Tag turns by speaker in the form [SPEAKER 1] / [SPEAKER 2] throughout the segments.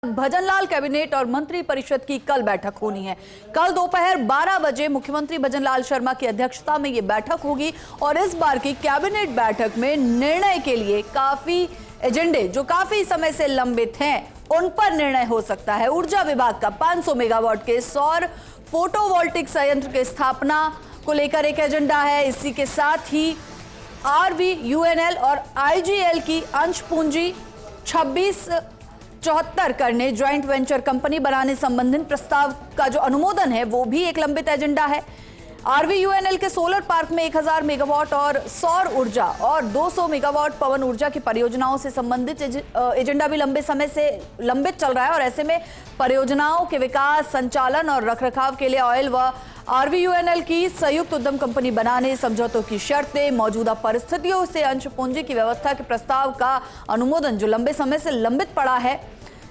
[SPEAKER 1] Bhajanlal cabinet और मंत्री परिषद की कल बैठक होनी है। कल दोपहर 12 बजे मुख्यमंत्री भजनलाल शर्मा की अध्यक्षता में यह बैठक होगी और इस बार की कैबिनेट बैठक में निर्णय के लिए काफी एजेंडे जो काफी समय से लंबित हैं उन पर निर्णय हो सकता है। ऊर्जा विभाग का 500 मेगावाट के सौर फोटोवोल्टिक संयंत्र की स्थापना को लेकर एक एजेंडा है। इसी के साथ ही RVUNL और IGL की अंश पूंजी 2674 करने ज्वाइंट वेंचर कंपनी बनाने संबंधित प्रस्ताव का जो अनुमोदन है वो भी एक लंबित एजेंडा है। RVUNL के सोलर पार्क में 1000 मेगावाट और सौर ऊर्जा और 200 मेगावाट पवन ऊर्जा की परियोजनाओं से संबंधित एजेंडा भी लंबे समय से लंबित चल रहा है और ऐसे में परियोजनाओं के विकास, संचालन और रखरखाव के लिए ऑयल व RVUNL की संयुक्त उद्यम कंपनी बनाने, समझौतों की शर्तें, मौजूदा परिस्थितियों से अंश पूंजी की व्यवस्था के प्रस्ताव का अनुमोदन जो लंबे समय से लंबित पड़ा है।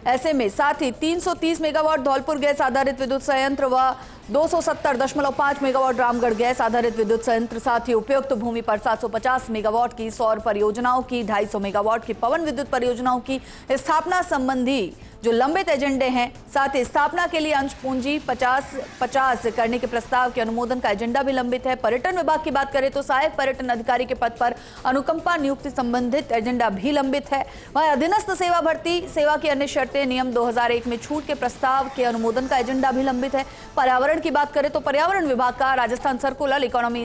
[SPEAKER 1] ऐसे में साथ ही 330 मेगावाट धौलपुर गैस आधारित विद्युत संयंत्र व 270.5 मेगावाट रामगढ़ गैस आधारित विद्युत संयंत्र, साथ ही उपयुक्त भूमि पर 750 मेगावाट की सौर परियोजनाओं की, 250 मेगावाट की पवन विद्युत परियोजनाओं की स्थापना संबंधी जो लंबित एजेंडे हैं, साथ ही स्थापना के लिए अंश पूंजी 50-50 करने के प्रस्ताव के अनुमोदन का एजेंडा भी लंबित है। पर्यटन विभाग की बात करें तो सहायक पर्यटन अधिकारी के पद पर अनुकंपा नियुक्ति संबंधित एजेंडा भी लंबित है। वहीं अधीनस्थ सेवा भर्ती, सेवा की अन्य शर्तें, नियम 2001 में छूट के प्रस्ताव के अनुमोदन का एजेंडा भी लंबित है। पर्यावरण की बात करें तो पर्यावरण विभाग का Rajasthan circular economy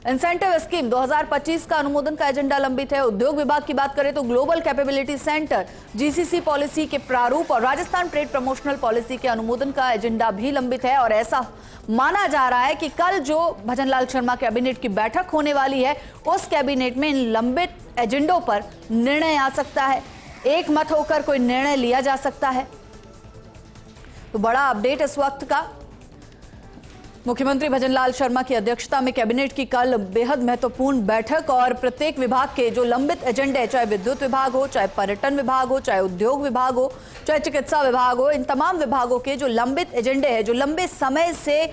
[SPEAKER 1] incentive scheme 2025 का अनुमोदन का एजेंडा लंबित है। उद्योग विभाग की बात करें तो global capability centre GCC policy के प्रारूप और राजस्थान ट्रेड प्रमोशनल पॉलिसी के अनुमोदन का एजेंडा भी लंबित है। और ऐसा माना जा रहा है कि कल जो भजनलाल शर्मा कैबिनेट की बैठक होने वाली है उस कैबिनेट में इन लंबित एजेंडों पर निर्णय आ सकता है, एक मत होकर कोई निर्णय लिया जा सकता है। तो बड़ा अपडेट इस वक्त का। मुख्यमंत्री भजनलाल शर्मा की अध्यक्षता में कैबिनेट की कल बेहद महत्वपूर्ण बैठक और प्रत्येक विभाग के जो लंबित एजेंडे, चाहे विद्युत विभाग हो, चाहे पर्यटन विभाग हो, चाहे उद्योग विभाग हो, चाहे चिकित्सा विभाग हो, इन तमाम विभागों के जो लंबित एजेंडे हैं, जो लंबे समय से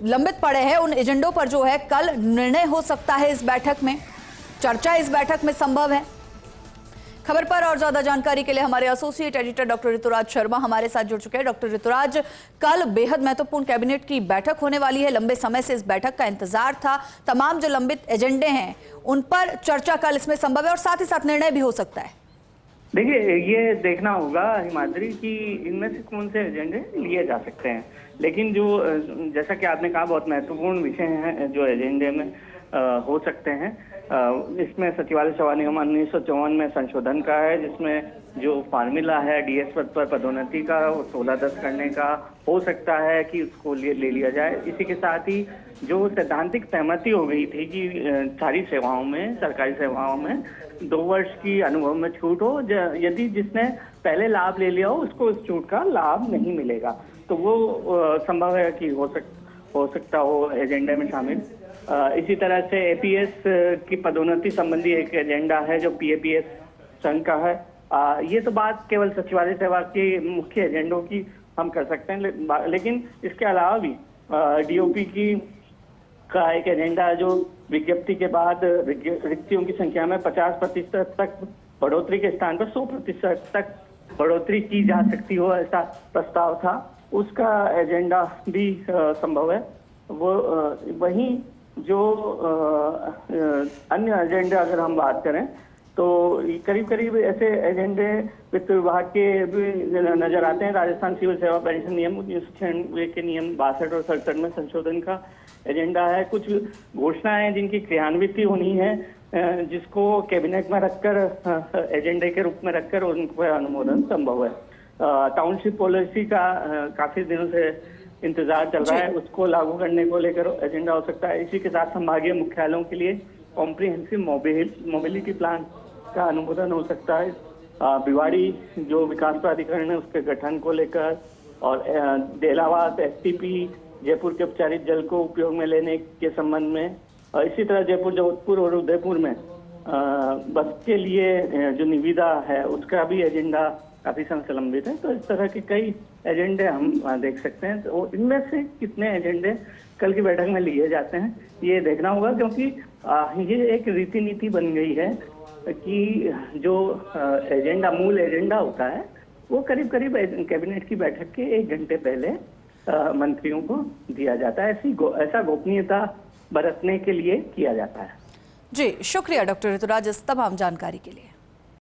[SPEAKER 1] लंबित पड़े हैं, उन एजेंडों पर जो है कल निर्णय हो सकता है। इस बैठक में चर्चा इस बैठक में संभव है। खबर पर और ज्यादा जानकारी के लिए हमारे associate editor doctor Rituraj Sharma हमारे साथ जुड़ चुके हैं। डॉक्टर ऋतुराज, कल बेहद महत्वपूर्ण कैबिनेट की बैठक होने वाली है, लंबे समय से इस बैठक का इंतजार था, तमाम जो लंबित एजेंडे हैं उन पर चर्चा कल इसमें संभव है और साथ ही साथ निर्णय भी हो सकता है।
[SPEAKER 2] देखिए, ये देखना होगा हिमाद्री की इनमें से कौन से एजेंडे लिए जा सकते हैं, लेकिन जो जैसा कि आपने कहा बहुत महत्वपूर्ण विषय हैं जो एजेंडे में हो सकते हैं। इसमें सचिवालय सेवा नियम 1954 में संशोधन का है, जिसमें जो फार्मूला है DS पद पर पदोन्नति का 16-10 करने का हो सकता है कि उसको ले लिया जाए। इसी के साथ ही जो सैद्धांतिक सहमति हो गई थी कि सारी सेवाओं में, सरकारी सेवाओं में 2 वर्ष की अनुभव में छूट हो, यदि जिसने पहले लाभ ले लिया हो उसको उस छूट का लाभ नहीं मिलेगा, तो वो संभव है कि हो सकता हो एजेंडे में शामिल। इसी तरह से APS की पदोन्नति संबंधी एक एजेंडा है जो PAPS संघ का है। ये तो बात केवल सचिवालय सेवा के मुख्य एजेंडों की हम कर सकते हैं, लेकिन इसके अलावा भी DOP का एक एजेंडा है जो विज्ञप्ति के बाद रिक्तियों की संख्या में 50% तक बढ़ोतरी के स्थान पर 100% तक बढ़ोतरी की जा सकती हो, ऐसा प्रस्ताव था। उसका एजेंडा भी संभव है। वो वहीं जो अन्य एजेंडे अगर हम बात करें तो करीब करीब ऐसे एजेंडे वित्त विभाग के भी नजर आते हैं। राजस्थान सिविल सेवा पेंशन नियम 1996 के नियम 62 और 67 में संशोधन का एजेंडा है। कुछ घोषणाएं जिनकी क्रियान्वित होनी है, जिसको कैबिनेट में रखकर एजेंडे के रूप में रखकर उन पर अनुमोदन संभव है। टाउनशिप पॉलिसी का काफी दिनों से इंतजार चल रहा है, उसको लागू करने को लेकर एजेंडा हो सकता है। इसी के साथ संभागीय मुख्यालयों के लिए कॉम्प्रिहेंसिव मोबिलिटी प्लान का अनुमोदन हो सकता है। भिवाड़ी जो विकास प्राधिकरण है उसके गठन को लेकर, और डेलावास STP जयपुर के उपचारित जल को उपयोग में लेने के संबंध में, और इसी तरह जयपुर, जोधपुर और उदयपुर में बस के लिए जो निविदा है उसका भी एजेंडा काफी समय से लंबित है। तो इस तरह के कई एजेंडे हम देख सकते हैं। तो इनमें से कितने एजेंडे कल की बैठक में लिए जाते हैं ये देखना होगा, क्योंकि ये एक रीति नीति बन गई है कि जो एजेंडा, मूल एजेंडा होता है वो करीब करीब कैबिनेट की बैठक के 1 घंटे पहले मंत्रियों को दिया जाता है। ऐसा गोपनीयता बरतने के लिए किया जाता है।
[SPEAKER 1] जी, शुक्रिया डॉक्टर ऋतुराज इस तमाम जानकारी के लिए।